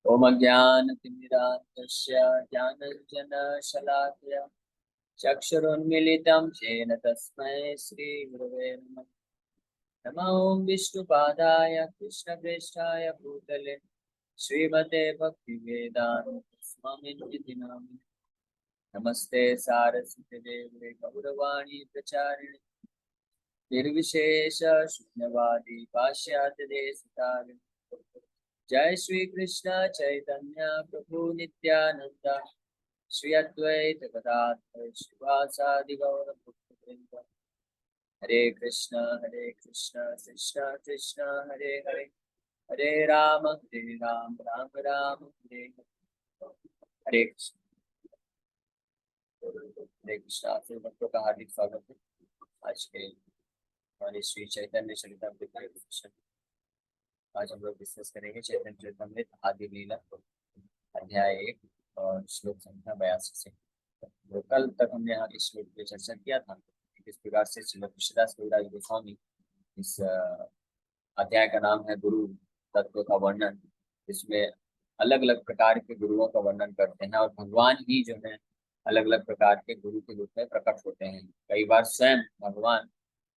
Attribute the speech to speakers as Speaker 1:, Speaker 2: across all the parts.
Speaker 1: ओम अज्ञानतिमिरान्धस्य ज्ञानाञ्जनशलाकया चक्षुरुन्मीलितं येन तस्मै श्रीगुरवे नमः। नमो ॐ विष्णुपादाय कृष्णप्रेष्ठाय भूतले श्रीमते भक्तिवेदान्त स्वामिनिधि नामिने। नमस्ते सारस्वतीदेवे गौरवाणी प्रचारिणे निर्विशेष शून्यवादी पाश्चात्य देशतारिणे। जय श्री कृष्ण चैतन्य प्रभु नित्यानंद श्री अद्वैत गदाधर श्रीवासादि गौर भक्तवृंद। हरे कृष्ण कृष्ण कृष्ण हरे हरे, हरे राम राम राम हरे हरे। हरे कृष्ण। हरे कृष्ण। आप सभी भक्तों का हार्दिक स्वागत है आज के हमारे श्री चैतन्य चरितामृत। आज हम लोग डिस्कस करेंगे चैतन्य चरितामृत आदि लीला अध्याय 1 और श्लोक संख्या 82 से। तो कल तक हमने यहाँ इस श्लोक पे चर्चा किया था कि किस प्रकार से श्रील कृष्णदास कविराज गोस्वामी इस अध्याय का नाम है गुरु तत्व का वर्णन, इसमें अलग अलग प्रकार के गुरुओं का वर्णन करते हैं और भगवान ही जो है अलग अलग प्रकार के गुरु के रूप में प्रकट होते हैं। कई बार स्वयं भगवान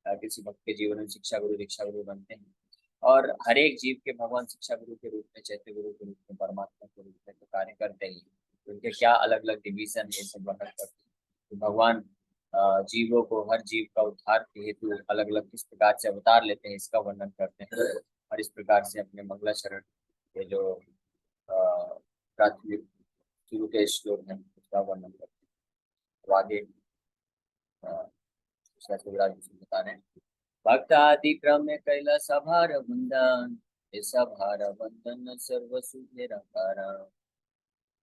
Speaker 1: किसी भक्त के जीवन में शिक्षा गुरु दीक्षा गुरु बनते हैं और हर एक जीव के भगवान शिक्षा गुरु के रूप में, चैत्य गुरु के रूप में, परमात्मा के रूप में तो कार्य करते ही। उनके क्या अलग अलग डिवीजन ये सब वर्णन करते हैं। तो भगवान जीवों को, हर जीव का उद्धार के हेतु अलग अलग किस प्रकार से अवतार लेते हैं इसका वर्णन करते हैं और इस प्रकार से अपने मंगलाचरण के जो प्राथमिक शुरू के श्लोक हैं उसका वर्णन करते हैं। तो आगे बता रहे हैं भक्तादिक्रम्य कैलास भार बंधन ऐसा भार बंधन सर्व सुधेराकारा।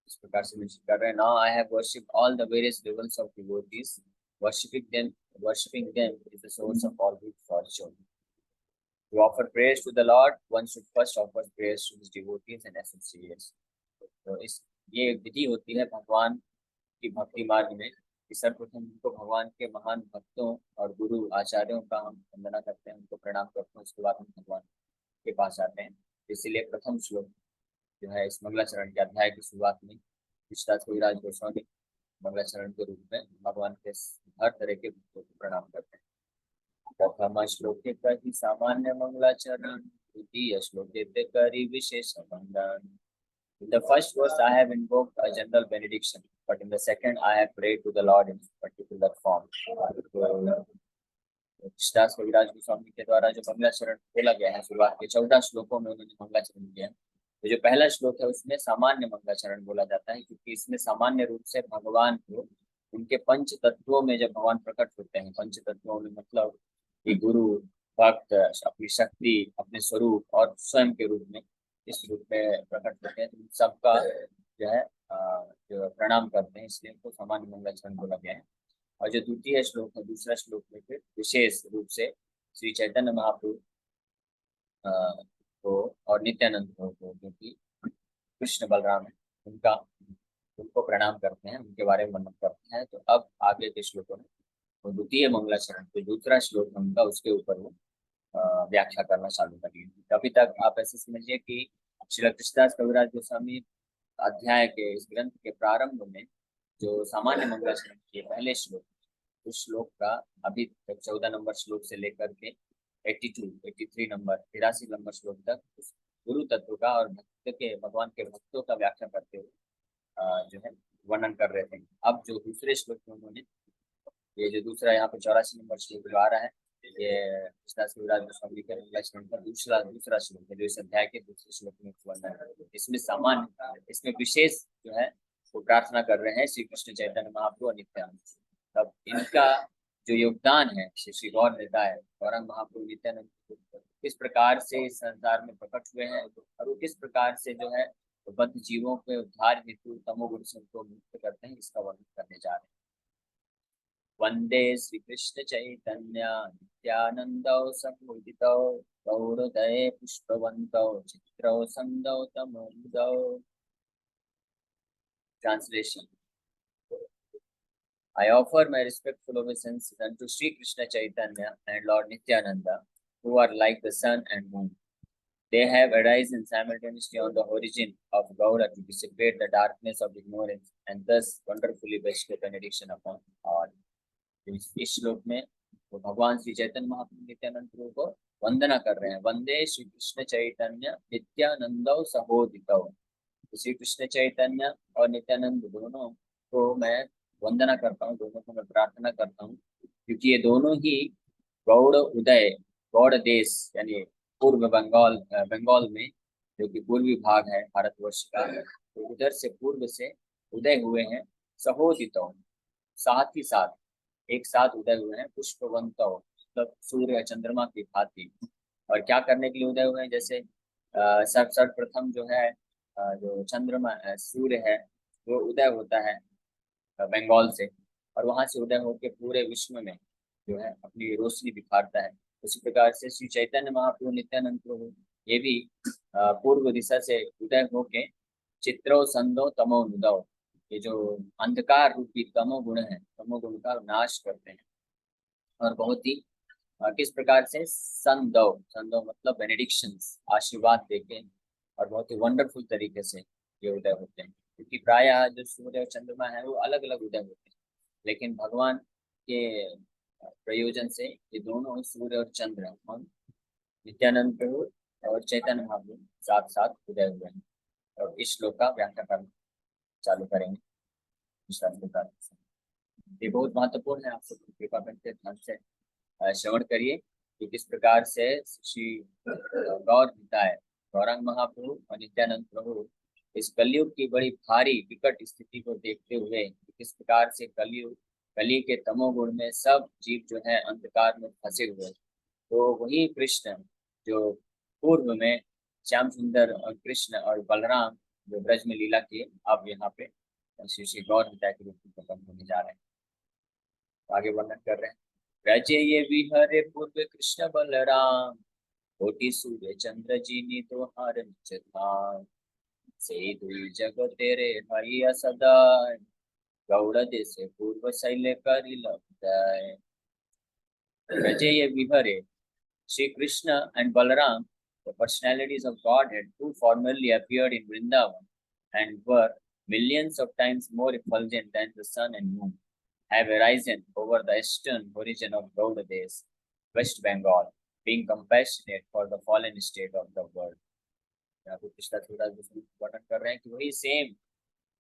Speaker 1: इस प्रकार से मेंशन कर रहे हैं। Now I have worshipped all the various levels of devotees, worshiping them is the source of all good fortune. To offer praise to the Lord, one should first offer praise to his devotees and associates. तो इस ये एक विधि होती है भगवान की भक्ति मार्ग में कि सर्वप्रथम उनको भगवान के महान भक्तों और गुरु आचार्यों का हम वंदना करते हैं, उनको प्रणाम करते हैं, उसके बाद हम भगवान के पास आते हैं। इसीलिए प्रथम श्लोक जो है इस मंगलाचरण के अध्याय की शुरुआत में कृष्णदास कविराज गोस्वामी मंगलाचरण के रूप में भगवान के हर तरह के भक्तों को प्रणाम करते हैं। प्रथम श्लोके कहि सामान्य मंगलाचरण, द्वितीय श्लोके ते करि विशेष वंदन। In the first verse, I have invoked a general benediction, but in the second, I have prayed to the Lord in particular form. Krishnadas कविराज गोस्वामी के द्वारा जो मंगलाचरण बोला गया है शुरुआत के 14 श्लोकों में उन्होंने मंगलाचरण किया है। तो जो पहला श्लोक है उसमें सामान्य मंगलाचरण बोला जाता है, क्योंकि इसमें सामान्य रूप से भगवान को उनके पंच तत्वों में जब भगवान प्रकट होते हैं, पंच तत्वों में मतलब कि गुरु, भक्त, अपनी शक्ति, अपने स्वरूप और स्वयं के रूप में, इस रूप में प्रकट होते हैं, तो सबका जो है जो प्रणाम करते हैं, इसलिए उनको सामान्य मंगलाचरण बोला गया है। और जो द्वितीय श्लोक है, दूसरा श्लोक में फिर विशेष रूप से श्री चैतन्य महाप्रभु को और नित्यानंद को, जो कि कृष्ण बलराम है, उनको प्रणाम करते हैं, उनके बारे में वर्णन करते हैं। तो अब आगे के श्लोकों में वो द्वितीय मंगलाचरण तो दूसरा श्लोक है उनका, उसके ऊपर वो व्याख्या करना चालू करिए। अभी तक आप ऐसे समझिए कि श्री कृष्णदास कविराज गोस्वामी अध्याय के इस ग्रंथ के प्रारंभ में जो सामान्य मंगलाचरण के पहले श्लोक, उस श्लोक का अभी तक 14 नंबर श्लोक से लेकर के 83 नंबर 83 नंबर श्लोक तक उस गुरु तत्व का और भक्त के, भगवान के भक्तों का व्याख्या करते हुए जो है वर्णन कर रहे थे। अब जो दूसरे श्लोक में उन्होंने ये जो दूसरा यहाँ पे 84 नंबर श्लोक जो आ रहा है, ये कृष्णदास कविराज गोस्वामी के मंगलाचरण का दूसरा श्लोक है जो इस अध्याय के दूसरे श्लोक में वर्णन है। इसमें सामान्य, इसमें विशेष जो है वो प्रार्थना कर रहे हैं श्री कृष्ण चैतन्य महाप्रभु और नित्यानंद। तब इनका जो योगदान है श्री गौर निताय गौरंग महाप्रभु नित्यानंद किस प्रकार से इस संसार में प्रकट हुए हैं और वो किस प्रकार से जो है बद्ध जीवों के उद्धार हेतु तमोगुण से उनको मुक्त करते हैं, इसका वर्णन करने जा रहे हैं। वंदे Shri Krishna Chaitanya नित्यानंदौ समुदितौ गौरदये पुष्पवन्तौ चित्रौ संदौ तमोदौ। Translation: I offer my respectful obeisances unto Sri Krishna Chaitanya and Lord Nityananda, who are like the sun and moon. They have arisen simultaneously on the horizon of Gaura to dissipate the darkness of ignorance and thus wonderfully bestow benediction upon all. इस श्लोक में वो भगवान श्री चैतन्य महाप्रभु नित्यानंद प्रभु को वंदना कर रहे हैं। वंदे श्री कृष्ण चैतन्य नित्यानंदौ सहोदितौ। श्री कृष्ण चैतन्य और नित्यानंद दोनों को मैं वंदना करता हूँ, दोनों को मैं प्रार्थना करता हूँ, क्योंकि ये दोनों ही गौड़ उदय, गौड़ देश यानी पूर्व बंगाल में, जो कि पूर्वी भाग है भारतवर्ष का, तो उधर से पूर्व से उदय हुए हैं। सहोदितौ, साथ ही साथ, एक साथ उदय हुए हैं। पुष्पवंतौ, मतलब सूर्य चंद्रमा की भांति। और क्या करने के लिए उदय हुए हैं? जैसे सर्वप्रथम जो है जो चंद्रमा सूर्य है वो उदय होता है बंगाल से, और वहां से उदय होकर पूरे विश्व में जो है अपनी रोशनी दिखाता है। उसी प्रकार से श्री चैतन्य महाप्रभु नित्यानंद प्रभु ये भी पूर्व दिशा से उदय होके चित्रो संदो तमो नुदो, ये जो अंधकार रूपी तमोगुण है, तमोगुण का नाश करते हैं। और बहुत ही किस प्रकार से? संदो, संदो मतलब बेनेडिक्शंस, आशीर्वाद देके, और बहुत ही वंडरफुल तरीके से ये उदय होते हैं। क्योंकि प्रायः जो सूर्य और चंद्रमा है वो अलग अलग उदय होते हैं, लेकिन भगवान के प्रयोजन से ये दोनों सूर्य और चंद्र और नित्यानंद प्रभु और चैतन्य महाप्रभु साथ साथ उदय हुए हैं। और इस श्लोक का व्याख्या करना चालू करेंगे। ये बहुत महत्वपूर्ण है, आप सब कृपा करके ध्यान से श्रवण करिए कि किस प्रकार से श्री गौर पिता है गौरांग महाप्रभु और नित्यानंद प्रभु इस कलयुग की बड़ी भारी विकट स्थिति को देखते हुए किस प्रकार से कली के तमोगुण में सब जीव जो है अंधकार में फंसे हुए, तो वही कृष्ण जो पूर्व में श्याम सुंदर और कृष्ण और बलराम जो ब्रज में लीला किए, अब यहाँ पे श्री श्री गौर पिता के रूप में प्रकट होने जा रहे हैं। आगे वर्णन कर रहे हैं। ब्रजे ये विहरे पूर्व कृष्ण बलराम, कोटि सूर्य चंद्र जी तो हार निज धाम। से दुई जग तेरे हरिया सदा, गौड़ देश पूर्व शैल करि लब्धय। ब्रजे ये विहरे, Sri Krishna and Balaram, the personalities of Godhead who formerly appeared in Vrindavan and were millions of times more effulgent than the sun and moon, have arisen over the eastern horizon of Gaudadesh, West Bengal, being compassionate for the fallen state of the world. यहाँ पे पिछला थोड़ा वर्णन कर रहे हैं कि वही सेम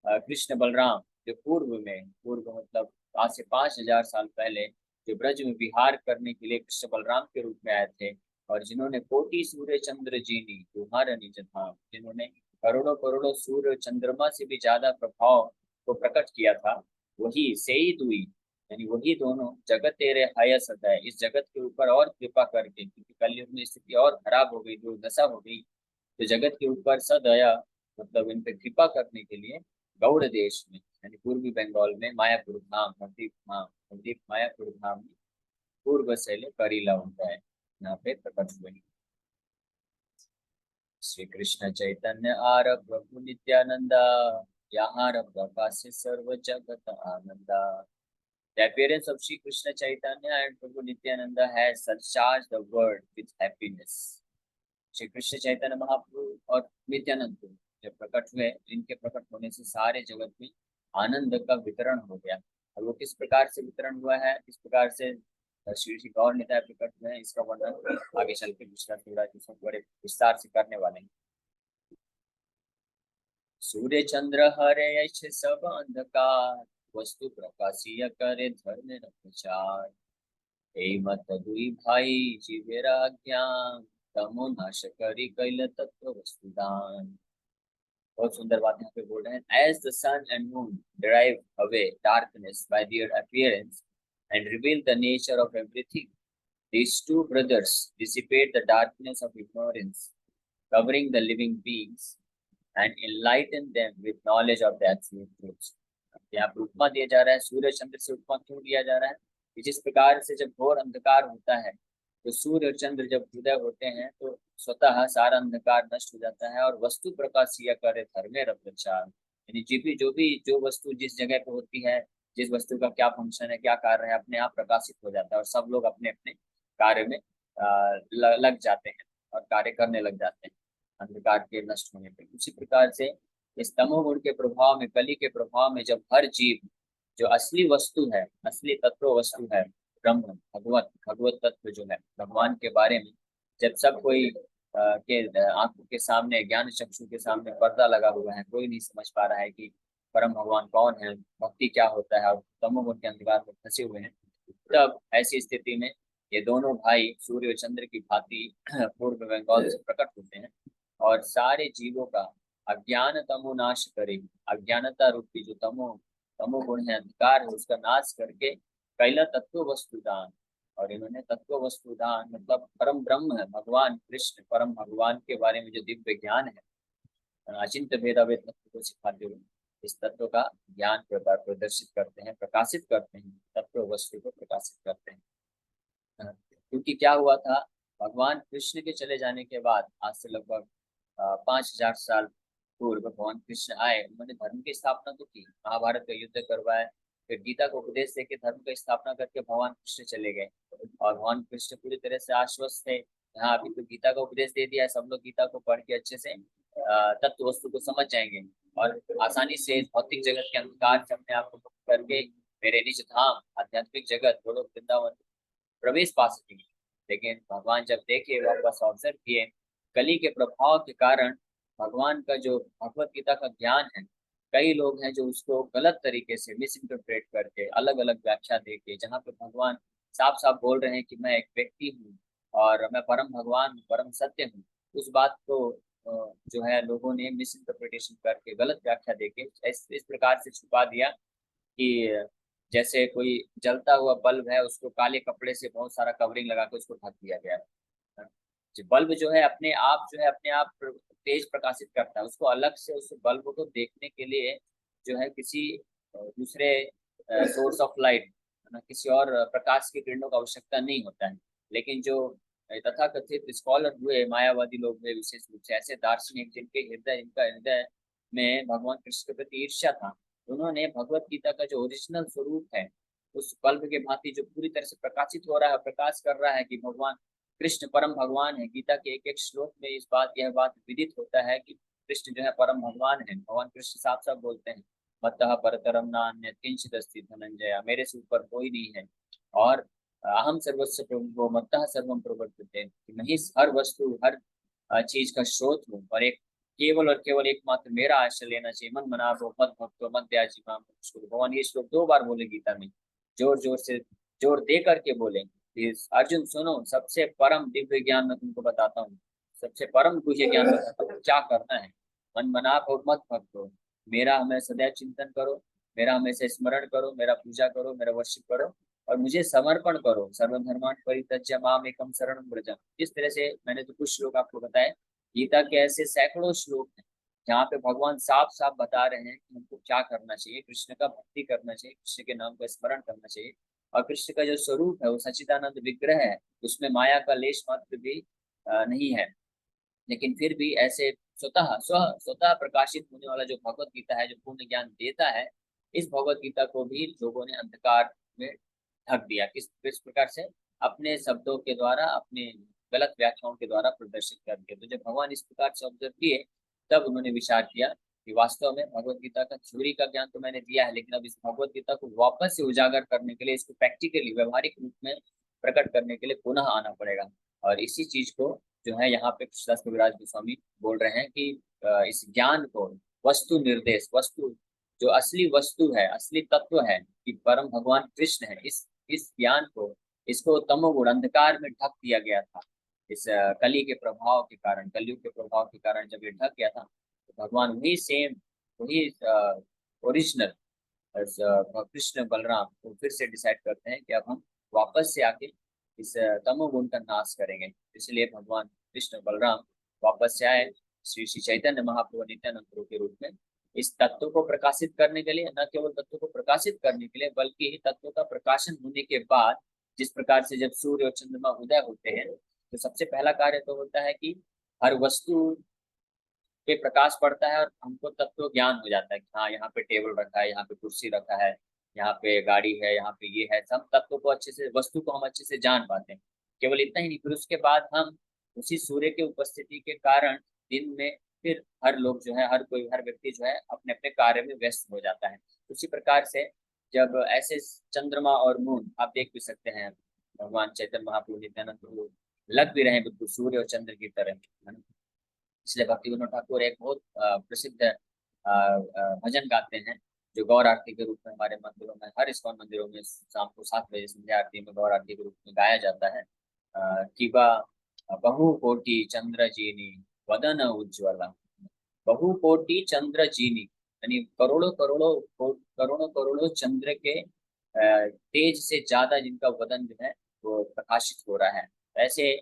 Speaker 1: कृष्ण बलराम जो पूर्व मतलब आज से 5000 साल पहले जो ब्रज में विहार करने के लिए कृष्ण बलराम के रूप में आए थे, और जिन्होंने कोटि सूर्य चंद्र जीनी तुम्हारा निज धाम, जिन्होंने करोड़ों करोड़ों सूर्य चंद्रमा से भी ज्यादा प्रभाव को प्रकट किया था, वही से ही दुई यानी वही दोनों जगत तेरे हय सदा, इस जगत के ऊपर और कृपा करके, क्योंकि कलयुग में स्थिति और खराब हो गई, जो दशा हो गई, तो जगत के ऊपर सदया मतलब इन पे कृपा करने के लिए गौड़ देश में यानी पूर्वी बंगाल में मायापुर धाम, नवदीप मायापुर धाम में पूर्व शैल करीला उनका है, यहाँ पे प्रकट हुए। श्री कृष्ण चैतन्य आर प्रभु नित्यानंदा, यहाँ प्रकाश सर्व जगत Ananda. The appearance of Sri Krishna Chaitanya and Prabhu Nityananda has surcharged the world with happiness. Shri Krishna Chaitanya Mahaprabhu और नित्यानंद प्रभु जब प्रकट हुए, इनके प्रकट होने से सारे जगत में आनंद का वितरण हो गया। और वो किस प्रकार से वितरण हुआ है, किस प्रकार से श्री श्री गौर निताय प्रकट हुए हैं, इसका वर्णन आगे चल के दूसरा थोड़ा बड़े विस्तार से करने वाले हैं। सूर्य चंद्र हरे सब अंधकार, वस्तु प्रकाशीय करे धर्म प्रचार। हे मत दुई भाई जीवेरा ज्ञान, तमो नाश करी कैल तत्व वस्तुदान। बहुत सुंदर बात यहाँ पे बोल रहे हैं। As the sun and moon drive away darkness by their appearance and reveal the nature of everything, these two brothers dissipate the darkness of ignorance, covering the living beings and enlighten them with knowledge of the absolute truth. यहाँ पर उपमा दिया जा रहा है, सूर्य चंद्र से उपमा क्यों दिया जा रहा है कि जिस प्रकार से जब घोर अंधकार होता है, तो सूर्य और चंद्र जब उदय होते हैं तो स्वतः सारा अंधकार नष्ट हो जाता है, और वस्तु प्रकाशीय करे धर्मे रप्रचार, यानी जो वस्तु जिस जगह पे होती है, जिस वस्तु का क्या फंक्शन है, क्या कार्य है, अपने आप प्रकाशित हो जाता है, और सब लोग अपने अपने कार्य में लग जाते हैं और कार्य करने लग जाते हैं। अंधकार के नष्ट होने पे। उसी प्रकार से इस तमोगुण के प्रभाव में, कली के प्रभाव में, जब हर जीव जो असली वस्तु है, असली तत्व वस्तु है, ब्रह्म, भगवत, भगवत तत्व जो है, भगवान के बारे में, जब सब कोई के आंखों के सामने, ज्ञान चक्षु के सामने पर्दा लगा हुआ है, कोई नहीं समझ पा रहा है कि परम भगवान कौन है, भक्ति क्या होता है, और तमोगुण के अंधकार में फंसे हुए हैं, तब ऐसी स्थिति में ये दोनों भाई सूर्य और चंद्र की भांति पूर्व बंगाल से प्रकट होते हैं और सारे जीवों का अज्ञान तमो नाश करे, अज्ञानता रूपी जो तमोगुण है, अंधकार है, उसका नाश करके कैला तत्व वस्तुदान। और इन्होंने तत्व वस्तुदान मतलब परम ब्रह्म है, भगवान कृष्ण परम भगवान के बारे में जो दिव्य ज्ञान है, अचिंत्य भेदाभेद तत्व को सिखाते हुए इस तत्व का ज्ञान प्रदर्शित करते हैं, प्रकाशित करते हैं, तत्व वस्तु को प्रकाशित करते हैं। क्योंकि क्या हुआ था, भगवान कृष्ण के चले जाने के बाद, आज से लगभग 5,000 साल पूर्व भगवान कृष्ण आए, उन्होंने धर्म की स्थापना तो की, महाभारत का युद्ध करवाया, फिर गीता को उपदेश देके धर्म की स्थापना करके भगवान कृष्ण चले गए। और भगवान कृष्ण पूरी तरह से आश्वस्त थे, हाँ अभी तो गीता का उपदेश दे दिया है, सब लोग गीता को पढ़ के अच्छे से तत्व वस्तु को समझ जाएंगे और आसानी से भौतिक जगत के अंधकार से अपने आप को मुक्त करके मेरे निज धाम आध्यात्मिक जगत गोलोक वृंदावन प्रवेश पा सकेंगे। लेकिन भगवान जब देखे, वापस ऑब्जर्व किए, कली के प्रभाव के कारण भगवान का जो भगवत गीता का ज्ञान है, कई लोग हैं जो उसको गलत तरीके से मिस इंटरप्रेट करके अलग अलग व्याख्या देके, जहाँ पे भगवान साफ साफ बोल रहे हैं कि मैं एक व्यक्ति हूँ और मैं परम भगवान हूँ, परम सत्य हूँ, उस बात को जो है लोगों ने मिस इंटरप्रिटेशन करके गलत व्याख्या देके इस प्रकार से छुपा दिया कि जैसे कोई जलता हुआ बल्ब है, उसको काले कपड़े से बहुत सारा कवरिंग लगा के उसको ढक दिया गया है। जो बल्ब जो है अपने आप जो है अपने आप तेज प्रकाशित करता है, उसको अलग से उस बल्ब को देखने के लिए जो है किसी दूसरे सोर्स ऑफ लाइट, किसी और प्रकाश की किरणों का आवश्यकता नहीं होता है। लेकिन जो तथाकथित स्कॉलर हुए, मायावादी लोग हुए, विशेष रूप से ऐसे दार्शनिक जिनके हृदय, इनका हृदय में भगवान कृष्ण के प्रति ईर्ष्या था, उन्होंने भगवत गीता का जो ओरिजिनल स्वरूप है, उस बल्ब के भांति जो पूरी तरह से प्रकाशित हो रहा है, प्रकाश कर रहा है कि भगवान कृष्ण परम भगवान है। गीता के एक एक श्लोक में यह बात विदित होता है कि कृष्ण जो है परम भगवान है। भगवान कृष्ण साफ साफ बोलते हैं, मत्तः परतरम नान्यत् किंचित् अस्ति धनंजय, मेरे से ऊपर कोई नहीं है, और अहम सर्वस्व प्रभुः मत्तः सर्वम प्रवर्तते, मैं ही हर वस्तु, हर चीज का स्रोत हूँ, और एक केवल और केवल एकमात्र मेरा आश्रय लेना चाहिए। मन मना भो मत भक्तो मत त्याजी माम नमस्कुरु। भगवान ये श्लोक 2 बार बोले गीता में, जोर जोर से, जोर दे करके बोले। अर्जुन सुनो, सबसे परम दिव्य ज्ञान मैं तुमको बताता हूँ, सबसे परम गुह्य ज्ञान बताता हूँ, क्या करना है। मन मना भो मत भक्तो, मेरा हमें सदैव चिंतन करो, मेरा हमेशा स्मरण करो, मेरा पूजा करो, मेरा वर्शिप करो, और मुझे समर्पण करो। सर्वधर्मान् परित्यज्य माम एकम शरणं व्रज। इस तरह से मैंने तो कुछ श्लोक आपको बताए, गीता के ऐसे सैकड़ों श्लोक हैं जहाँ पे भगवान साफ साफ बता रहे हैं कि हमको क्या करना चाहिए, कृष्ण का भक्ति करना चाहिए, कृष्ण के नाम का स्मरण करना चाहिए। और कृष्ण का जो स्वरूप है वो सच्चिदानंद विग्रह है, उसमें माया का लेश मात्र भी नहीं है। लेकिन फिर भी ऐसे स्वतः प्रकाशित होने वाला जो भगवत गीता है, जो पूर्ण ज्ञान देता है, इस भगवत गीता को भी लोगों ने अंधकार में ढक दिया। किस किस प्रकार से, अपने शब्दों के द्वारा, अपने गलत व्याख्याओं के द्वारा प्रदर्शित करके। तो जब भगवान इस प्रकार से ऑब्जर्व किए, तब उन्होंने विचार किया कि वास्तव में भगवत गीता का थ्योरी का ज्ञान तो मैंने दिया है, लेकिन अब इस भगवत गीता को वापस से उजागर करने के लिए, इसको प्रैक्टिकली व्यवहारिक रूप में प्रकट करने के लिए पुनः आना पड़ेगा। और इसी चीज को जो है यहाँ पे कृष्णदास कविराज गोस्वामी बोल रहे हैं कि इस ज्ञान को, वस्तु निर्देश, वस्तु जो असली वस्तु है, असली तत्व है कि परम भगवान कृष्ण है, इस ज्ञान को, इसको तमोगुण अंधकार में ढक दिया गया था। इस कली के प्रभाव के कारण, कलयुग के प्रभाव के कारण जब ये ढक गया था, तो भगवान वही सेम, वही ओरिजिनल कृष्ण बलराम को फिर से डिसाइड करते हैं कि अब हम वापस से आके इस तमोगुण का नाश करेंगे। इसलिए भगवान कृष्ण बलराम वापस से आए श्री श्री चैतन्य महाप्रभु नित्यानंद प्रभु के रूप में, इस तत्व को प्रकाशित करने के लिए, न केवल तत्व को प्रकाशित करने के लिए, बल्कि तत्व का प्रकाशन होने के बाद, जिस प्रकार से जब सूर्य और चंद्रमा उदय होते हैं, तो सबसे पहला कार्य तो होता है कि हर वस्तु पे प्रकाश पड़ता है और हमको तत्व ज्ञान हो जाता है कि हाँ यहाँ पे टेबल रखा है, यहाँ पे कुर्सी रखा है, यहाँ पे गाड़ी है, यहाँ पे ये है। सब तत्व को अच्छे से, वस्तु को हम अच्छे से जान पाते हैं। केवल इतना ही नहीं, फिर उसके बाद हम उसी सूर्य की उपस्थिति के कारण दिन में फिर हर लोग जो है, हर कोई, हर व्यक्ति जो है अपने अपने कार्य में व्यस्त हो जाता है। उसी प्रकार से जब ऐसे चंद्रमा और मून आप देख भी सकते हैं, भगवान चैतन्य महाप्रभु नित्यानंद प्रभु लग भी रहे हैं बिल्कुल सूर्य और चंद्र की तरह, है ना। इसलिए भक्ति विनोद ठाकुर एक बहुत प्रसिद्ध भजन गाते हैं, जो गौर आरती के रूप में हमारे मंदिरों में, हर इस्कॉन मंदिरों में शाम को 7 बजे संध्या आरती में गौर आरती के रूप में गाया जाता है। किबा बहु कोटि चंद्र जीनी वदन उज्ज्वला, बहु कोटि चंद्र जीनी, यानी करोड़ों करोड़ों करोड़ों करोड़ों चंद्र के तेज से ज्यादा जिनका वदन जो है वो प्रकाशित हो रहा है। ऐसे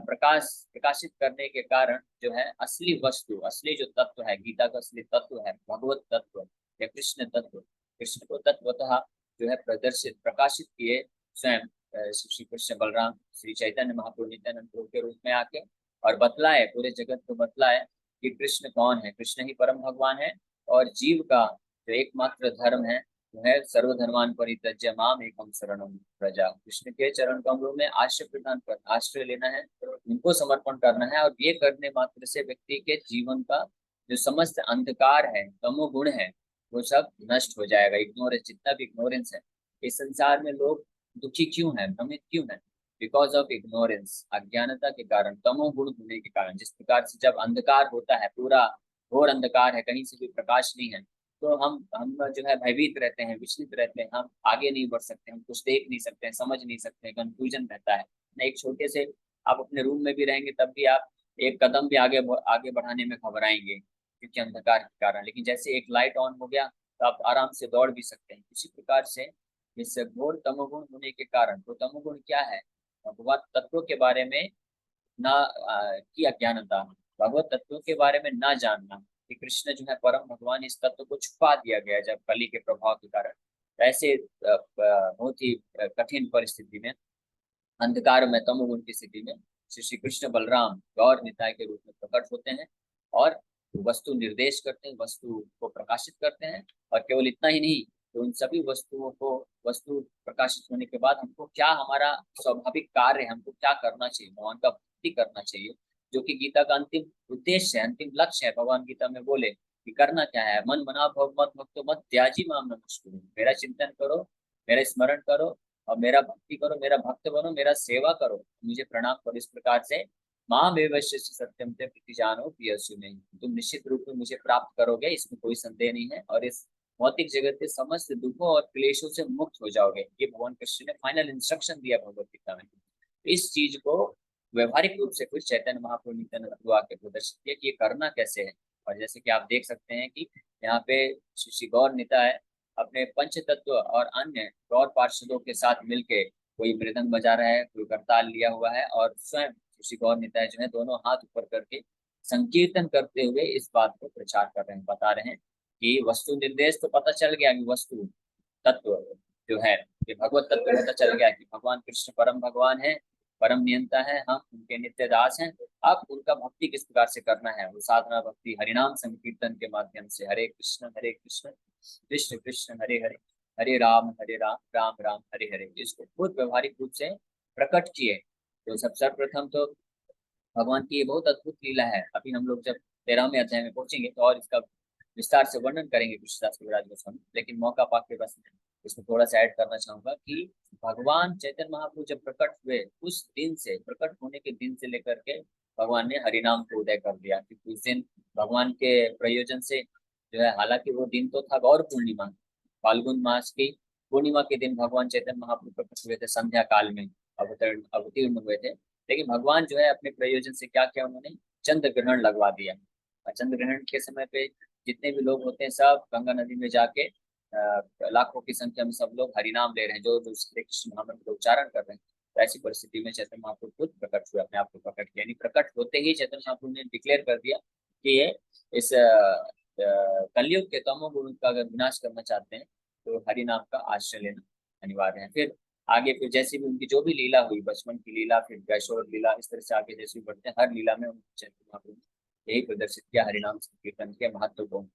Speaker 1: प्रकाशित करने के कारण जो है असली वस्तु, असली जो तत्व है, गीता का असली तत्व है, भगवत तत्व या कृष्ण तत्व, कृष्ण को तत्वतः जो है प्रदर्शित प्रकाशित किए स्वयं श्री कृष्ण बलराम श्री चैतन्य महाप्रभु नित्यानंद प्रभु के रूप में आके, और बतलाए, पूरे जगत को बतलाए कि कृष्ण कौन है, कृष्ण ही परम भगवान है। और जीव का जो एकमात्र धर्म है वो है सर्वधर्मान परित्यज्य माम एकम शरणम प्रजा, कृष्ण के चरण कमलों में आश्रय प्रदान कर, आश्रय लेना है, उनको समर्पण करना है। और ये करने मात्र से व्यक्ति के जीवन का जो समस्त अंधकार है, तमोगुण है, वो सब नष्ट हो जाएगा। इग्नोरेंस, जितना भी इग्नोरेंस है इस संसार में, लोग दुखी क्यों है, भ्रमित क्यों है? बिकॉज ऑफ इग्नोरेंस, अज्ञानता के कारण, तमोगुण होने के कारण। जिस प्रकार से जब अंधकार होता है, पूरा घोर अंधकार है, कहीं से भी प्रकाश नहीं है, तो हम जो है भयभीत रहते हैं, विचलित रहते हैं, हम आगे नहीं बढ़ सकते, हम कुछ देख नहीं सकते हैं, समझ नहीं सकते हैं, कंफ्यूजन रहता है ना। एक छोटे से आप अपने रूम में भी रहेंगे तब भी आप एक कदम भी आगे आगे बढ़ाने में घबराएंगे, क्योंकि अंधकार के कारण। लेकिन जैसे एक लाइट ऑन हो गया तो आप आराम से दौड़ भी सकते हैं। इसी प्रकार से इस घोर तमोगुण होने के कारण, तो तमोगुण क्या है? भगवत तत्वों के बारे में ना की अज्ञानता, भगवत तत्वों के बारे में ना जानना कि कृष्ण जो है परम भगवान, इस तत्व को छुपा दिया गया जब कली के प्रभाव के कारण। ऐसे बहुत ही कठिन परिस्थिति में, अंधकार में, तमोगुण की स्थिति में श्री श्री कृष्ण बलराम गौर निताय के रूप में प्रकट होते हैं और वस्तु निर्देश करते हैं, वस्तु को प्रकाशित करते हैं। और केवल इतना ही नहीं, तो उन सभी वस्तुओं को, वस्तु प्रकाशित होने के बाद हमको क्या, हमारा स्वाभाविक कार्य है, हमको क्या करना चाहिए, भगवान का भक्ति करना चाहिए, जो कि गीता का अंतिम उद्देश्य है, अंतिम लक्ष्य है। भगवान गीता में बोले कि करना क्या है, मन मना भव मत भक्तो मत त्याजी माम नमस्कुरु, मेरा चिंतन करो, मेरा स्मरण करो और मेरा भक्ति करो, मेरा भक्त बनो, मेरा सेवा करो, मुझे प्रणाम करो। इस प्रकार से माँ बेवश्य सत्यम ते प्रति जानो प्रियसु में, तुम निश्चित रूप में मुझे प्राप्त करोगे, इसमें कोई संदेह नहीं है। और इस भौतिक जगत के समस्त दुखों और क्लेशों से मुक्त हो जाओगे। ये भगवान कृष्ण ने फाइनल इंस्ट्रक्शन दिया भगवत गीता में। इस चीज को व्यवहारिक रूप से कुछ चैतन्य महाप्रभु नित्यानंद प्रभु आके प्रदर्शित किया कि ये करना कैसे है। और जैसे कि आप देख सकते हैं कि यहाँ पे श्री गौर निताय अपने पंच तत्व और अन्य गौर पार्षदों के साथ मिलके, कोई मृदंग बजा रहा है, कोई करताल लिया हुआ है, और स्वयं श्री गौर निताय जो है दोनों हाथ ऊपर करके संकीर्तन करते हुए इस बात को प्रचार कर रहे हैं, बता रहे हैं कि वस्तु निर्देश तो पता चल गया कि वस्तु तत्व जो है, कि भगवत तत्व पता चल गया कि भगवान कृष्ण परम भगवान है, परम नियंता है, हम उनके नित्य दास हैं। अब उनका भक्ति किस प्रकार से करना है, वो साधना भक्ति हरिनाम संकीर्तन के माध्यम से, हरे कृष्ण कृष्ण कृष्ण हरे हरे, हरे राम राम राम हरे हरे, इसको खुद व्यवहारिक रूप से प्रकट किए। तो सब सर्वप्रथम तो भगवान की ये बहुत अद्भुत लीला है। अभी हम लोग जब 13वें अध्याय में पहुंचेंगे तो और इसका विस्तार से वर्णन करेंगे कृष्णदास कविराज गोस्वामी, लेकिन मौका पाके के बस इसमें थोड़ा सा ऐड करना चाहूंगा कि भगवान चैतन्य महाप्रभु जब प्रकट हुए, उस दिन से, प्रकट होने के दिन से लेकर के भगवान ने हरिनाम को उदय कर दिया। क्योंकि उस दिन भगवान के प्रयोजन से जो है, हालांकि वो दिन तो था गौर पूर्णिमा, फाल्गुन मास की पूर्णिमा के दिन भगवान चैतन्य महाप्रभु प्रकट हुए थे, संध्या काल में अवतीर्ण हुए थे। लेकिन भगवान जो है अपने प्रयोजन से क्या किया, उन्होंने चंद्र ग्रहण लगवा दिया। और चंद्र ग्रहण के समय पे जितने भी लोग होते हैं सब गंगा नदी में जाके लाखों की संख्या में सब लोग हरिनाम ले रहे हैं, जो जो श्री कृष्ण महामंत्र का उच्चारण कर रहे हैं। तो ऐसी परिस्थिति में चैतन्य महाप्रभु खुद प्रकट हुए, अपने आप को प्रकट किया। यानी प्रकट होते ही चैतन्य महाप्रभु ने डिक्लेयर कर दिया कि ये इस कलयुग के तमोगुण का अगर विनाश करना चाहते हैं तो हरिनाम का आश्रय लेना अनिवार्य है। फिर आगे फिर जैसे भी उनकी जो भी लीला हुई, बचपन की लीला, फिर कैशोर लीला, इस तरह से आगे जैसे भी बढ़ते हैं, हर लीला में चैतन्य महाप्रभु ने यही प्रदर्शित किया, हरिनाम संकीर्तन के महत्व को।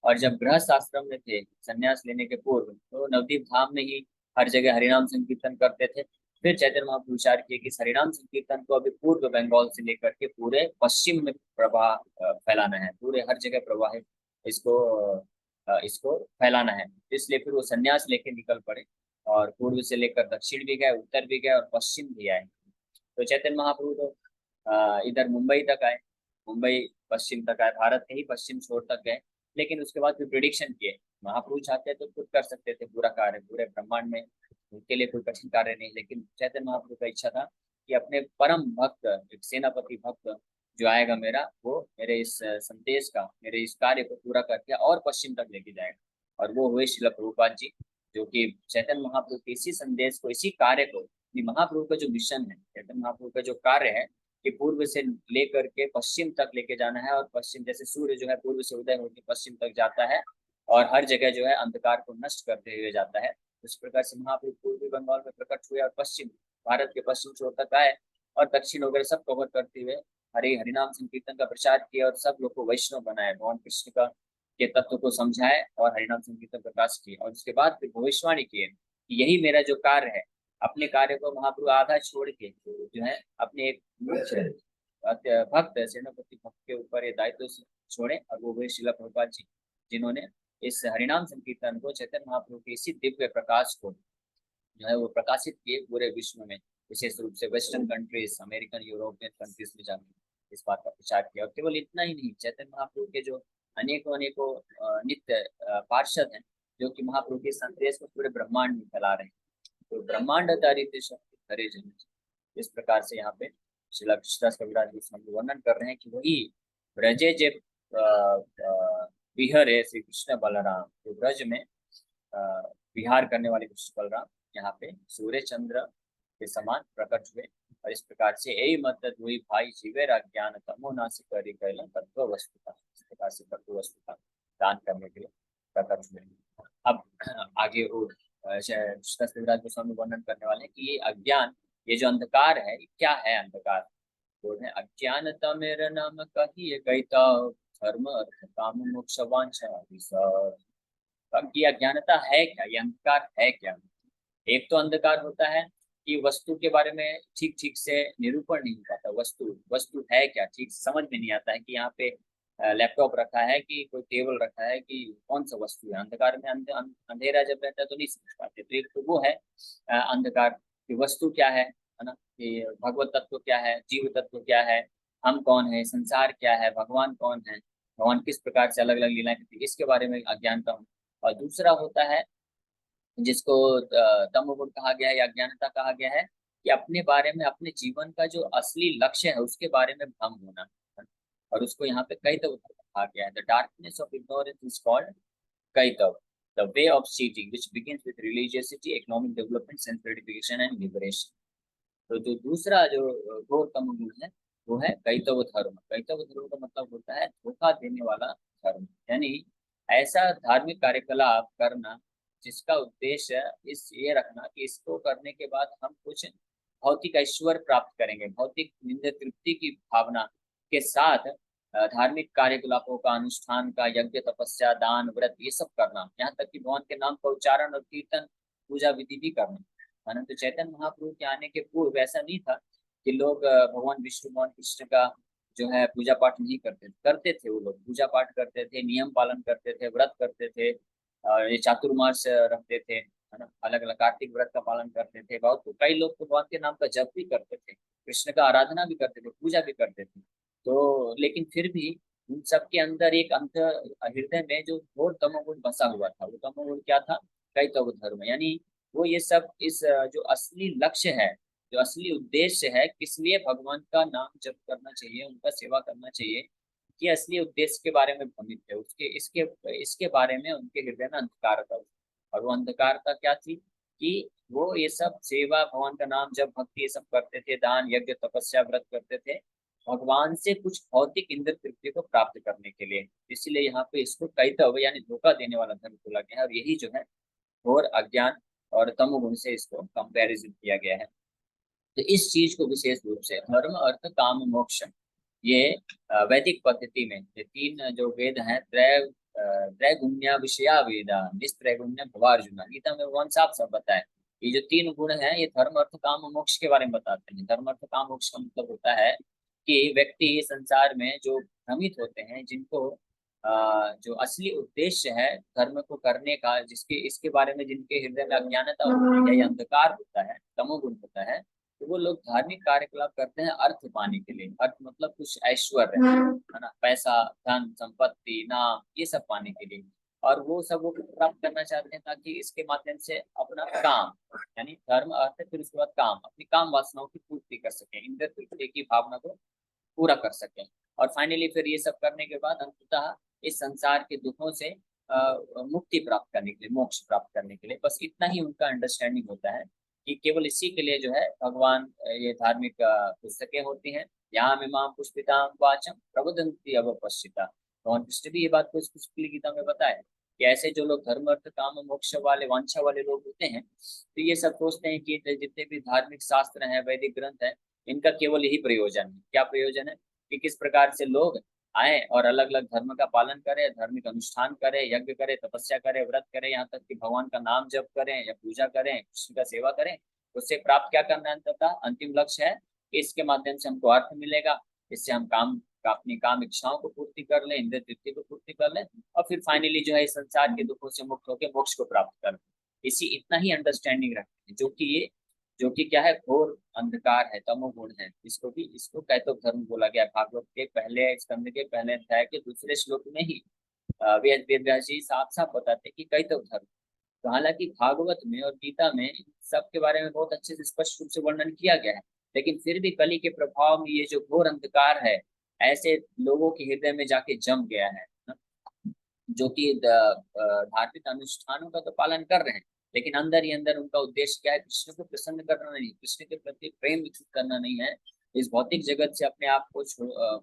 Speaker 1: और जब गृहस्थ आश्रम में थे, संन्यास लेने के पूर्व, तो नवदीप धाम में ही हर जगह हरिनाम संकीर्तन करते थे। फिर चैतन्य महाप्रभु विचार किए कि इस हरिनाम संकीर्तन को अभी पूर्व बंगाल से लेकर के पूरे पश्चिम में प्रवाह फैलाना है, पूरे हर जगह प्रवाहित इसको इसको फैलाना है। इसलिए फिर वो संन्यास लेके निकल पड़े और पूर्व से लेकर दक्षिण भी गए, उत्तर भी गए और पश्चिम भी आए। तो चैतन्य महाप्रभु तो इधर मुंबई तक आए, मुंबई पश्चिम तक आए, भारत के ही पश्चिम छोर तक गए। लेकिन उसके बाद फिर प्रिडिक्शन किए, महाप्रभु चाहते तो खुद कर सकते थे पूरा कार्य पूरे ब्रह्मांड में, उनके लिए कोई कठिन कार्य नहीं। लेकिन चैतन्य महाप्रभु का इच्छा था कि अपने परम भक्त, एक सेनापति भक्त जो आएगा मेरा, वो मेरे इस संदेश का, मेरे इस कार्य को पूरा करके और पश्चिम तक लेके जाएगा। और वो हुए श्रील प्रभुपाद जी, जो कि चैतन्य महाप्रभु के इसी संदेश को, इसी कार्य को, महाप्रभु का जो मिशन है, चैतन्य महाप्रभु का जो कार्य है कि पूर्व से लेकर के पश्चिम तक लेके जाना है। और पश्चिम जैसे सूर्य जो है पूर्व से उदय होकर पश्चिम तक जाता है और हर जगह जो है अंधकार को नष्ट करते हुए जाता है, उस प्रकार से महाप्रभु पूर्वी बंगाल में प्रकट हुए और पश्चिम, भारत के पश्चिम छोर तक आए और दक्षिण वगैरह सब कवर करते हुए हरे हरिनाम संकीर्तन का प्रचार किया और सब लोग को वैष्णव बनाए, भगवान कृष्ण का के तत्व को समझाए और हरिनाम संकीर्तन प्रकाश किए। और उसके बाद फिर भविष्यवाणी किए कि यही मेरा जो कार्य है, अपने कार्य को महाप्रभु आधा छोड़ के जो है अपने एक भक्त सेनापति भक्त के ऊपर ये दायित्व छोड़े, और वो हुए श्रील प्रभुपाद जी, जिन्होंने इस हरिनाम संकीर्तन को, चैतन्य महाप्रभु के इसी दिव्य प्रकाश को जो है वो प्रकाशित किए पूरे विश्व में, विशेष रूप से western countries, American, European countries में जाकर इस बात का प्रचार किया। और केवल इतना ही नहीं, चैतन्य महाप्रभु के जो अनेकों अनेकों नित्य पार्षद हैं, जो कि महाप्रभु के संदेश को पूरे ब्रह्मांड में फैला रहे हैं। तो ब्रह्मांड दारिद्र्य शक्ति हरे जन, इस प्रकार से यहाँ पे श्रीला कृष्णदास कविराज गोस्वामी वर्णन कर रहे हैं कि वही ब्रजे जे विहरे श्री कृष्ण बलराम, जो ब्रज में विहार करने वाले कृष्ण बलराम यहाँ पे सूर्य चंद्र के समान प्रकट हुए। और इस प्रकार से यही मत हुई भाई जीवेर अज्ञान तमो नासिक करी कैलन तत्व वस्तुता, इस प्रकार से तत्व वस्तुता दान करने के लिए प्रकट हुए। अब आगे वो कृष्णदास गोस्वामी वर्णन करने वाले हैं कि ये अज्ञान, ये जो अंधकार है, क्या है अंधकार? बोल रहे अज्ञानता मेरा नाम कही कहता धर्म अर्थ काम मोक्ष वांछा विसर। अब ये अज्ञानता है क्या, ये अंधकार है क्या? एक तो अंधकार होता है कि वस्तु के बारे में ठीक ठीक से निरूपण नहीं हो पाता, वस्तु वस्तु है क्या ठीक समझ में नहीं आता है कि यहाँ पे लैपटॉप रखा है कि कोई टेबल रखा है कि कौन सा वस्तु है। अंधकार में अंधेरा जब रहता है तो नहीं समझ पाते। तो एक तो वो है अंधकार कि वस्तु क्या है ना, कि भगवत तत्व क्या है, जीव तत्व क्या है, हम कौन है, संसार क्या है, भगवान कौन है, भगवान किस प्रकार से अलग अलग लीलाएं करती है, इसके बारे में अज्ञानता हो। और दूसरा होता है जिसको तमोगुण कहा गया है या अज्ञानता कहा गया है, कि अपने बारे में, अपने जीवन का जो असली लक्ष्य है उसके बारे में भ्रम होना। और उसको यहाँ पे कैतव कहा गया है। The darkness of ignorance is called कैतव, the way of cheating which begins with religiosity, economic development, self gratification and liberation. तो जो दूसरा जो घोर तमोगुण है वो है कैतव धर्म। कैतव धर्म का मतलब होता है धोखा देने वाला धर्म, यानी ऐसा धार्मिक कार्यकलाप करना जिसका उद्देश्य इस ये रखना कि इसको करने के बाद हम कुछ भौतिक ऐश्वर्य प्राप्त करेंगे, भौतिक निंद तृप्ति की भावना के साथ धार्मिक कार्यकलापों का अनुष्ठान का, यज्ञ तपस्या दान व्रत ये सब करना, यहाँ तक कि भगवान के नाम का उच्चारण और कीर्तन पूजा विधि भी करना। अनंत चैतन्य महाप्रभु के आने के पूर्व ऐसा नहीं था कि लोग भगवान विष्णु भगवान कृष्ण का जो है पूजा पाठ नहीं करते थे। करते थे, वो लोग पूजा पाठ करते थे, नियम पालन करते थे, व्रत करते थे, ये चातुर्मास रखते थे, है ना, अलग अलग कार्तिक व्रत का पालन करते थे। बहुत तो कई लोग तो भगवान के नाम का जप भी करते थे, कृष्ण का आराधना भी करते थे, पूजा भी करते थे। तो लेकिन फिर भी उन सबके अंदर एक अंत हृदय में जो घोर तमोगुण बसा हुआ था, वो तमोगुण क्या था? कैतव धर्म। यानी वो ये सब इस जो असली लक्ष्य है, जो असली उद्देश्य है, किस लिए भगवान का नाम जप करना चाहिए, उनका सेवा करना चाहिए, कि असली उद्देश्य के बारे में भ्रमित थे। उसके इसके इसके बारे में उनके हृदय में अंधकारता थी। और वो अंधकारता क्या थी कि वो ये सब सेवा, भगवान का नाम जब भक्ति ये सब करते थे, दान यज्ञ तपस्या व्रत करते थे भगवान से कुछ भौतिक इंद्र तृप्ति को प्राप्त करने के लिए। इसलिए यहाँ पे इसको कैतव यानी धोखा देने वाला धर्म बोला गया है। और यही जो है घोर अज्ञान और तमोगुण से इसको कंपैरिजन किया गया है। तो इस चीज को विशेष रूप से धर्म अर्थ काम मोक्ष, ये वैदिक पद्धति में ये तीन जो वेद हैं, त्रैगुण्य विषया वेदा निस्त्रैगुण्य भवार्जुना, गीता में भगवान साफ साफ बताए ये जो तीन गुण हैं ये धर्म अर्थ काम और मोक्ष के बारे में बताते हैं। धर्म अर्थ काम मोक्ष का मतलब होता है कि व्यक्ति संसार में जो भ्रमित होते हैं, जिनको जो असली उद्देश्य है धर्म को करने का, जिसके इसके बारे में जिनके हृदय में अज्ञानता होती है या अंधकार होता है, तमोगुण होता है, तो वो लोग धार्मिक कार्यकलाप करते हैं अर्थ पाने के लिए। अर्थ मतलब कुछ ऐश्वर्य है ना, पैसा, धन, संपत्ति, नाम, ये सब पाने के लिए। और वो सब वो प्राप्त करना चाहते हैं ताकि इसके माध्यम से अपना काम, यानी धर्म अर्थ फिर उसके बाद काम, अपनी काम वासनाओं की पूर्ति कर सके, इंद्र तृप्ति की भावना को पूरा कर सके। और फाइनली फिर ये सब करने के बाद अंततः इस संसार के दुखों से मुक्ति प्राप्त करने के लिए, मोक्ष प्राप्त करने के लिए, बस इतना ही उनका अंडरस्टैंडिंग होता है कि केवल इसी के लिए जो है भगवान ये धार्मिक पुस्तकें होती हैं। यहाँ इमाम पुष्पिताम वाचम प्रबुदंती अवपश्चिता। भगवान कृष्ण भी ये बात को इस पुष्पली गीता में बताया कि ऐसे जो लोग धर्म अर्थ काम मोक्ष वाले, वांछा वाले लोग होते हैं, तो ये सब सोचते हैं कि जितने भी धार्मिक शास्त्र हैं, वैदिक ग्रंथ है, इनका केवल यही प्रयोजन है। क्या प्रयोजन है? कि किस प्रकार से लोग आए और अलग अलग धर्म का पालन करें, धार्मिक अनुष्ठान करें, यज्ञ करें, तपस्या करें, व्रत करें, यहाँ तक कि भगवान का नाम जप करें या पूजा करें, कृष्ण का सेवा करें। उससे प्राप्त क्या करना है? अंततः अंतिम लक्ष्य है कि इसके माध्यम से हमको अर्थ मिलेगा, इससे हम काम अपनी काम इच्छाओं को पूर्ति कर लें, इंद्रिय तृप्ति को पूर्ति कर लें, और फिर फाइनली जो है इस संसार के दुखों से मुक्त होकर मोक्ष को प्राप्त कर लें। इसी इतना ही अंडरस्टैंडिंग रखते हैं, जो कि क्या है? घोर अंधकार है, तमोगुण है। इसको कैतव धर्म बोला गया। भागवत के पहले स्कंद के पहले अध्याय के दूसरे श्लोक में ही वेद व्यास जी साफ साफ बताते हैं कि कैतव धर्म। तो हालांकि भागवत में और गीता में सब के बारे में बहुत अच्छे से स्पष्ट रूप से वर्णन किया गया है, लेकिन फिर भी कली के प्रभाव में ये जो घोर अंधकार है ऐसे लोगों के हृदय में जाके जम गया है ना, जो कि धार्मिक अनुष्ठानों का तो पालन कर रहे हैं, लेकिन अंदर ही अंदर उनका उद्देश्य क्या है? कृष्ण को प्रसन्न करना नहीं, कृष्ण के प्रति प्रेम विकसित करना नहीं है, इस भौतिक जगत से अपने आप को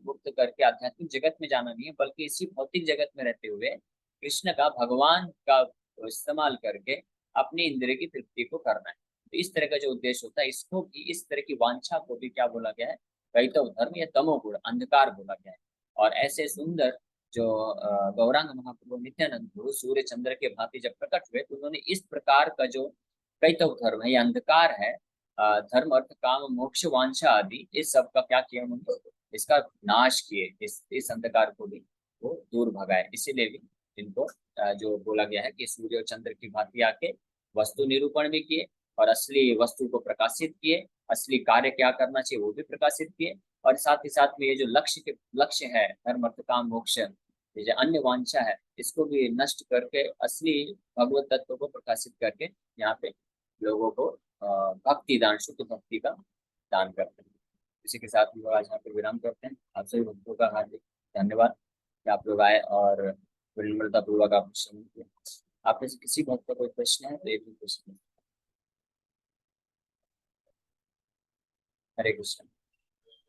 Speaker 1: मुक्त करके आध्यात्मिक जगत में जाना नहीं है, बल्कि इसी भौतिक जगत में रहते हुए कृष्ण का, भगवान का इस्तेमाल करके अपनी इंद्रिय की तृप्ति को करना है। तो इस तरह का जो उद्देश्य होता है, इसको भी, इस तरह की वांछा को भी क्या बोला गया है? कैतव धर्म या तमोगुण, अंधकार बोला गया है। और ऐसे सुंदर जो गौरांग महाप्रभु नित्यानंद प्रभु सूर्य चंद्र के भांति जब प्रकट हुए, तो उन्होंने इस प्रकार का जो कैतव धर्म है, ये अंधकार है, धर्म अर्थ काम मोक्ष वांछा आदि, इस सब का क्या किया उन्होंने? इसका नाश किए, इस अंधकार को भी वो दूर भगाए। इसीलिए भी इनको जो बोला गया है कि सूर्य और चंद्र की भांति आके वस्तु निरूपण भी किए और असली वस्तु को प्रकाशित किए, असली कार्य क्या करना चाहिए वो भी प्रकाशित किए, और साथ ही साथ में ये जो लक्ष्य है धर्म अर्थ काम मोक्ष, ये जो अन्य वांछा है, इसको भी नष्ट करके असली भगवत तत्व को प्रकाशित करके यहाँ पे लोगों को भक्ति दान, शुद्ध भक्ति का दान करते हैं। इसी के साथ हम लोग आज यहाँ पे विराम करते हैं। आप सभी भक्तों का हार्दिक धन्यवाद कि आप लोग आए और विनम्रता पूर्वक आप श्रवण किया। आप में से किसी भक्त का कोई प्रश्न है तो एक भी प्रश्न। हरे कृष्ण।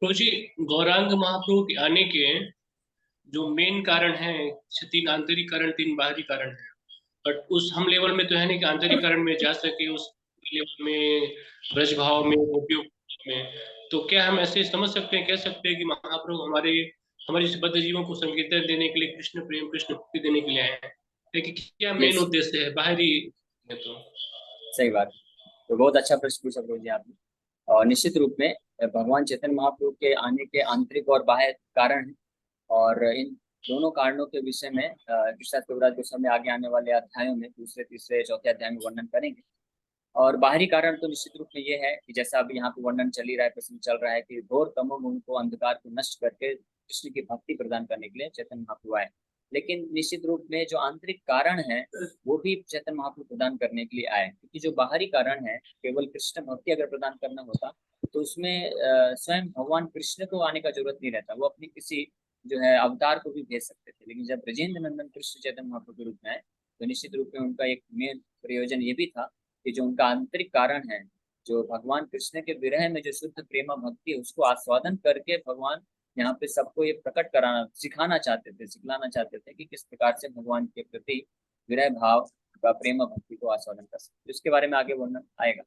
Speaker 2: प्रभु जी, गौरांग महाप्रभु के आने के जो मेन कारण है, तीन आंतरिक कारण, तीन बाहरी कारण है, बट उस हम लेवल में तो है नहीं कि आंतरिक कारण में जा सके, उस लेवल में ब्रज भाव में, उपयोग में। तो क्या हम ऐसे समझ सकते हैं, कह सकते हैं कि महाप्रभु हमारे बद्ध जीवों को संकीर्तन देने के लिए, कृष्ण प्रेम, कृष्ण भक्ति देने के लिए आए हैं? लेकिन क्या मेन उद्देश्य है बाहरी है? तो
Speaker 1: सही बात। तो बहुत अच्छा प्रश्न पूछा प्रभु जी आपने। और निश्चित रूप में भगवान चैतन्य महाप्रभु के आने के आंतरिक और बाह्य कारण हैं, और इन दोनों कारणों के विषय में कृष्ण शिवराज गोस्वामी आगे आने वाले अध्यायों में दूसरे, तीसरे, चौथे अध्याय में वर्णन करेंगे। और बाहरी कारण तो निश्चित रूप में ये है कि जैसा अभी यहाँ पे वर्णन चल ही रहा है, प्रश्न चल रहा है कि घोर तमोगुण को, अंधकार को नष्ट करके कृष्ण की भक्ति प्रदान करने के लिए चैतन्य महाप्रभु आए। लेकिन निश्चित रूप में जो आंतरिक कारण है वो भी चैतन्य महाप्रभु प्रदान करने के लिए आए, क्योंकि जो बाहरी कारण है, केवल कृष्ण भक्ति अगर प्रदान करना होता तो उसमें स्वयं भगवान कृष्ण को आने का जरूरत नहीं रहता, वो अपनी किसी जो है अवतार को भी भेज सकते थे। लेकिन जब ब्रजेंद्र नंदन कृष्ण चैतन्य महाप्रभु के रूप में आए, तो निश्चित रूप में उनका एक मेन प्रयोजन ये भी था कि जो उनका आंतरिक कारण है, जो भगवान कृष्ण के विरह में जो शुद्ध प्रेमा भक्ति है, उसको आस्वादन करके भगवान यहाँ पे सबको ये प्रकट कराना, सिखाना चाहते थे, सिखलाना चाहते थे कि किस प्रकार से भगवान के प्रति विरह भाव का, प्रेम भक्ति को आस्वादन कर सकते। इसके बारे में आगे वर्णन आएगा।